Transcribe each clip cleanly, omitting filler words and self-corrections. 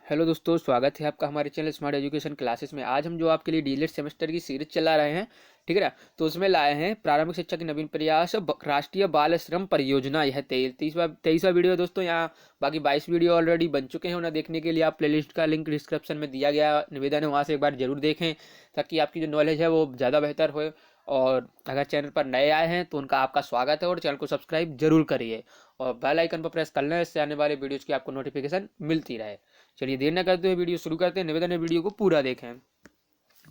Hello दोस्तों, स्वागत है आपका हमारे चैनल स्मार्ट एजुकेशन क्लासेस में। आज हम जो आपके लिए डीलेट सेमेस्टर की सीरीज चला रहे हैं, ठीक है ना। तो उसमें लाए हैं प्रारंभिक शिक्षा की नवीन प्रयास राष्ट्रीय बाल श्रम परियोजना। यह तेईसवा वीडियो है दोस्तों। यहाँ बाकी 22 वीडियो ऑलरेडी बन चुके हैं। उन्हें देखने के लिए आप प्लेलिस्ट का लिंक डिस्क्रिप्शन में दिया गया निवेदन है, वहाँ से एक बार जरूर देखें ताकि आपकी जो नॉलेज है वो ज़्यादा बेहतर हो। और अगर चैनल पर नए आए हैं तो उनका आपका स्वागत है और चैनल को सब्सक्राइब जरूर करिए और बेल आइकन पर प्रेस कर लें, इससे आने वाले वीडियोज़ की आपको नोटिफिकेशन मिलती रहे। चलिए देर न करते हुए वीडियो शुरू करते हैं। निवेदन है वीडियो को पूरा देखें।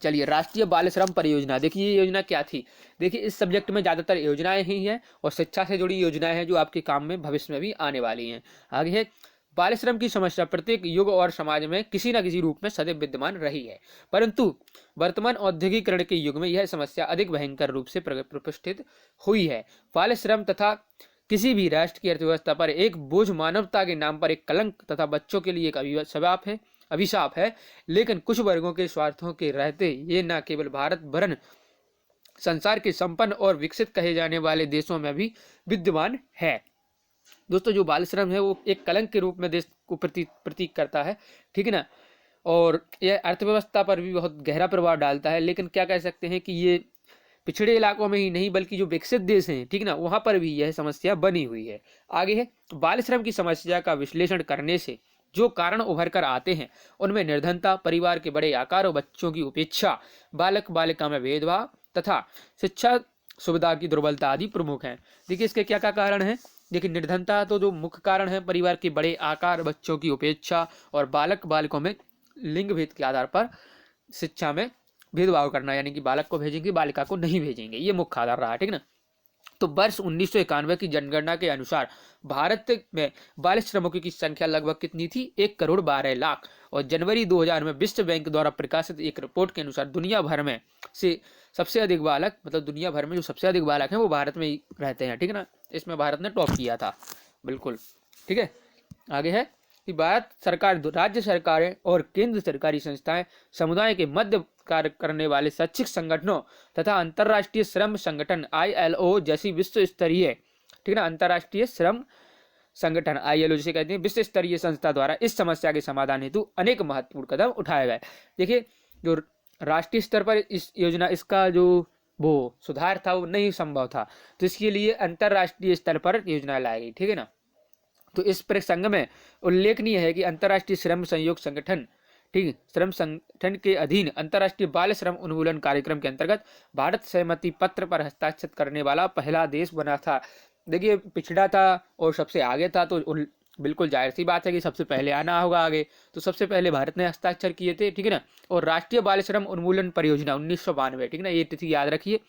चलिए, राष्ट्रीय बाल श्रम परियोजना, देखिए ये योजना क्या थी। देखिए इस सब्जेक्ट में ज़्यादातर योजनाएं ही हैं और शिक्षा से जुड़ी योजनाएं हैं जो आपके काम में भविष्य में भी आने वाली हैं। आगे है, बाल श्रम की समस्या प्रत्येक युग और समाज में किसी न किसी रूप में सदैव विद्यमान रही है, परंतु वर्तमान औद्योगिकरण के युग में यह समस्या अधिक भयंकर रूप से प्रतिष्ठित हुई है। बाल श्रम तथा किसी भी राष्ट्र की अर्थव्यवस्था पर एक बोझ, मानवता के नाम पर एक कलंक तथा बच्चों के लिए एक अभिशाप है। लेकिन कुछ वर्गों के स्वार्थों के रहते ये न केवल भारत वरन संसार के संपन्न और विकसित कहे जाने वाले देशों में भी विद्यमान है। दोस्तों, जो बाल श्रम है वो एक कलंक के रूप में देश को प्रतीक करता है, ठीक है ना। और यह अर्थव्यवस्था पर भी बहुत गहरा प्रभाव डालता है। लेकिन क्या कह सकते हैं कि ये पिछड़े इलाकों में ही नहीं बल्कि जो विकसित देश हैं, ठीक ना, वहां पर भी यह समस्या बनी हुई है। आगे है, बाल श्रम की समस्या का विश्लेषण करने से जो कारण उभर कर आते हैं उनमें निर्धनता, परिवार के बड़े आकार और बच्चों की उपेक्षा, बालक बालिका में भेदभाव तथा शिक्षा सुविधा की दुर्बलता आदि प्रमुख हैं। देखिए इसके क्या क्या कारण हैं। देखिए निर्धनता तो जो मुख्य कारण है, परिवार के बड़े आकार, बच्चों की उपेक्षा और बालक बालिकों में लिंग भेद के आधार पर शिक्षा में भेदभाव करना, यानी कि बालक को भेजेंगे बालिका को नहीं भेजेंगे, ये मुख्य आधार रहा, ठीक ना। तो वर्ष 1991 की जनगणना के अनुसार भारत में बाल श्रमिकों की संख्या लगभग कितनी थी? 1,12,00,000। और जनवरी 2000 में विश्व बैंक द्वारा प्रकाशित एक रिपोर्ट के अनुसार दुनिया भर में से सबसे अधिक बालक, मतलब दुनिया भर में जो सबसे अधिक बालक हैं वो भारत में ही रहते हैं, ठीक है ना। इसमें भारत ने टॉप किया था, बिल्कुल, ठीक है। आगे है कि भारत सरकार, राज्य सरकारें और केंद्र सरकारी संस्थाएं समुदाय के मध्य कार्य करने वाले शैक्षिक संगठनों तथा अंतर्राष्ट्रीय श्रम संगठन ILO जैसी विश्व स्तरीय, ठीक है ना, अंतर्राष्ट्रीय श्रम संगठन ILO जिसे कहते हैं, विश्व स्तरीय संस्था द्वारा इस समस्या के समाधान हेतु अनेक महत्वपूर्ण कदम उठाए गए। देखिए जो राष्ट्रीय स्तर पर इस योजना, इसका जो वो सुधार था वो नहीं संभव था, तो इसके लिए अंतर्राष्ट्रीय स्तर पर योजना लाई गई, ठीक है ना। तो इस प्रसंग में उल्लेखनीय है कि अंतर्राष्ट्रीय श्रम सहयोग संगठन, ठीक, श्रम संगठन के अधीन अंतर्राष्ट्रीय बाल श्रम उन्मूलन कार्यक्रम के अंतर्गत भारत सहमति पत्र पर हस्ताक्षर करने वाला पहला देश बना था। देखिए पिछड़ा था और सबसे आगे था, तो बिल्कुल जाहिर सी बात है कि सबसे पहले आना होगा आगे। तो सबसे पहले भारत ने हस्ताक्षर किए थे, ठीक है ना। और राष्ट्रीय बाल श्रम उन्मूलन परियोजना 1992, ठीक है ना, ये तिथि याद रखिए।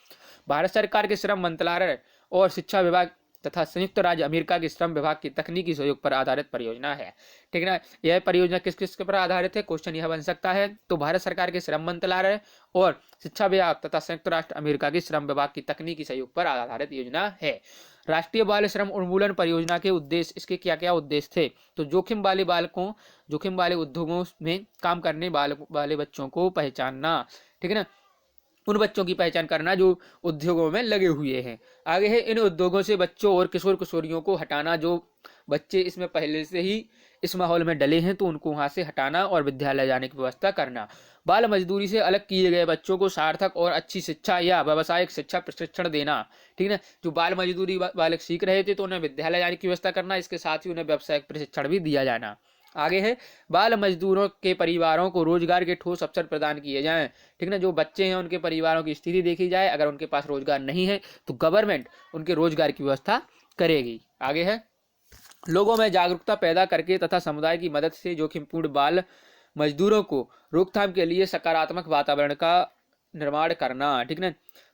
भारत सरकार के श्रम मंत्रालय और शिक्षा विभाग तथा संयुक्त राज्य अमेरिका के श्रम विभाग की तकनीकी सहयोग पर आधारित परियोजना है, ठीक है ना। यह परियोजना किस किस पर आधारित है, क्वेश्चन यह बन सकता है। तो भारत सरकार के श्रम मंत्रालय और शिक्षा विभाग तथा संयुक्त राष्ट्र अमेरिका के श्रम विभाग की तकनीकी सहयोग पर आधारित योजना है। राष्ट्रीय बाल श्रम उन्मूलन परियोजना के उद्देश्य, इसके क्या क्या उद्देश्य थे? तो जोखिम वाले उद्योगों में काम करने वाले बच्चों को पहचानना, ठीक है ना, उन बच्चों की पहचान करना जो उद्योगों में लगे हुए हैं। आगे है, इन उद्योगों से बच्चों और किशोर किशोरियों को हटाना, जो बच्चे इसमें पहले से ही इस माहौल में डले हैं तो उनको वहां से हटाना और विद्यालय जाने की व्यवस्था करना। बाल मजदूरी से अलग किए गए बच्चों को सार्थक और अच्छी शिक्षा या व्यावसायिक शिक्षा प्रशिक्षण देना, ठीक है ना। जो बाल मजदूरी बालक सीख रहे थे तो उन्हें विद्यालय जाने की व्यवस्था करना, इसके साथ ही उन्हें व्यावसायिक प्रशिक्षण भी दिया जाना। आगे है, बाल मजदूरों के परिवारों को रोजगार के ठोस अवसर प्रदान किए जाएं, ठीक ना। जो बच्चे हैं उनके परिवारों की स्थिति देखी जाए, अगर उनके पास रोजगार नहीं है तो गवर्नमेंट उनके रोजगार की व्यवस्था करेगी। आगे है, लोगों में जागरूकता पैदा करके तथा समुदाय की मदद से जोखिमपूर्ण बाल मजदूरों को रोकथाम के लिए सकारात्मक वातावरण का निर्माण करना, ठीक ना।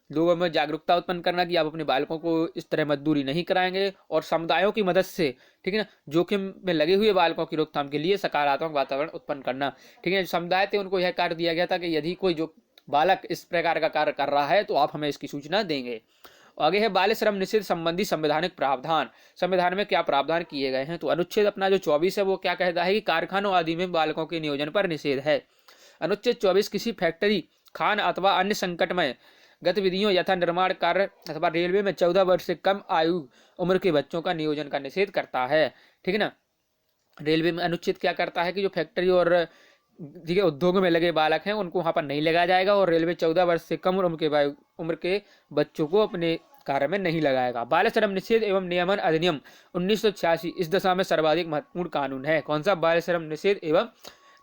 लोगों में जागरूकता उत्पन्न करना कि आप अपने बालकों को इस तरह मजदूरी नहीं कराएंगे, और समुदायों की मदद से, ठीक है ना, जोखिम में लगे हुए बालकों की रोकथाम के लिए सकारात्मक वातावरण उत्पन्न करना, ठीक है। समुदाय थे उनको यह कार्य दिया गया था कि यदि कोई जो बालक इस प्रकार का कार्य कर रहा है तो आप हमें इसकी सूचना देंगे। आगे है, बाल श्रम निषेध संबंधी संवैधानिक प्रावधान। संविधान में क्या प्रावधान किए गए हैं? तो अनुच्छेद अपना जो 24 है वो क्या कहता है कि कारखानों आदि में बालकों के नियोजन पर निषेध है। अनुच्छेद 24 किसी फैक्ट्री, खान अथवा अन्य संकटमय गतिविधियों यथा निर्माण कार्य अथवा रेलवे में 14 वर्ष से कम आयु उम्र के बच्चों का नियोजन का निषेध करता है, ठीक है ना। रेलवे में अनुच्छेद क्या करता है कि जो फैक्ट्री और ठीक है उद्योगों में लगे बालक हैं उनको वहां पर नहीं लगाया जाएगा, और रेलवे 14 वर्ष से कम उम्र के बच्चों को अपने कार्य में नहीं लगाएगा। बाल श्रम निषेध एवं नियमन अधिनियम 1986 इस दशा में सर्वाधिक महत्वपूर्ण कानून है। कौन सा? बाल श्रम निषेध एवं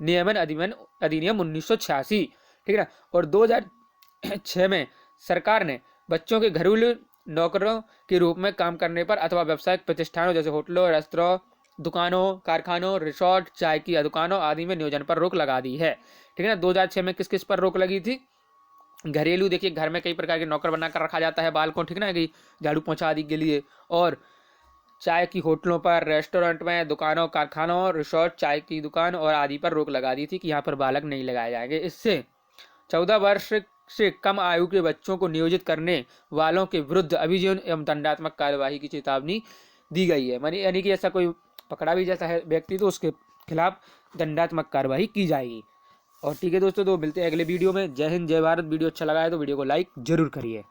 नियमन अधिनियम 1986, ठीक है ना। और 2006 में सरकार ने बच्चों के घरेलू नौकरों के रूप में काम करने पर अथवा व्यावसायिक प्रतिष्ठानों जैसे होटलों, रेस्तरां, दुकानों, कारखानों, रिसोर्ट, चाय की दुकानों आदि में नियोजन पर रोक लगा दी है, ठीक है ना। 2006 में किस किस पर रोक लगी थी? घरेलू, देखिए घर में कई प्रकार के नौकर बनाकर रखा जाता है बाल को, ठीक ना, कि झाड़ू पोंछा आदि के लिए। और चाय की होटलों पर, रेस्टोरेंट में, दुकानों, कारखानों, रिसोर्ट, चाय की दुकान और आदि पर रोक लगा दी थी कि यहाँ पर बालक नहीं लगाए जाएंगे। इससे 14 वर्ष से कम आयु के बच्चों को नियोजित करने वालों के विरुद्ध अभियोजन एवं दंडात्मक कार्यवाही की चेतावनी दी गई है। यानी कि ऐसा कोई पकड़ा भी जाता है व्यक्ति तो उसके खिलाफ दंडात्मक कार्यवाही की जाएगी। और ठीक है दोस्तों, तो मिलते हैं अगले वीडियो में। जय हिंद, जय भारत। वीडियो अच्छा लगा है तो वीडियो को लाइक जरूर करिए।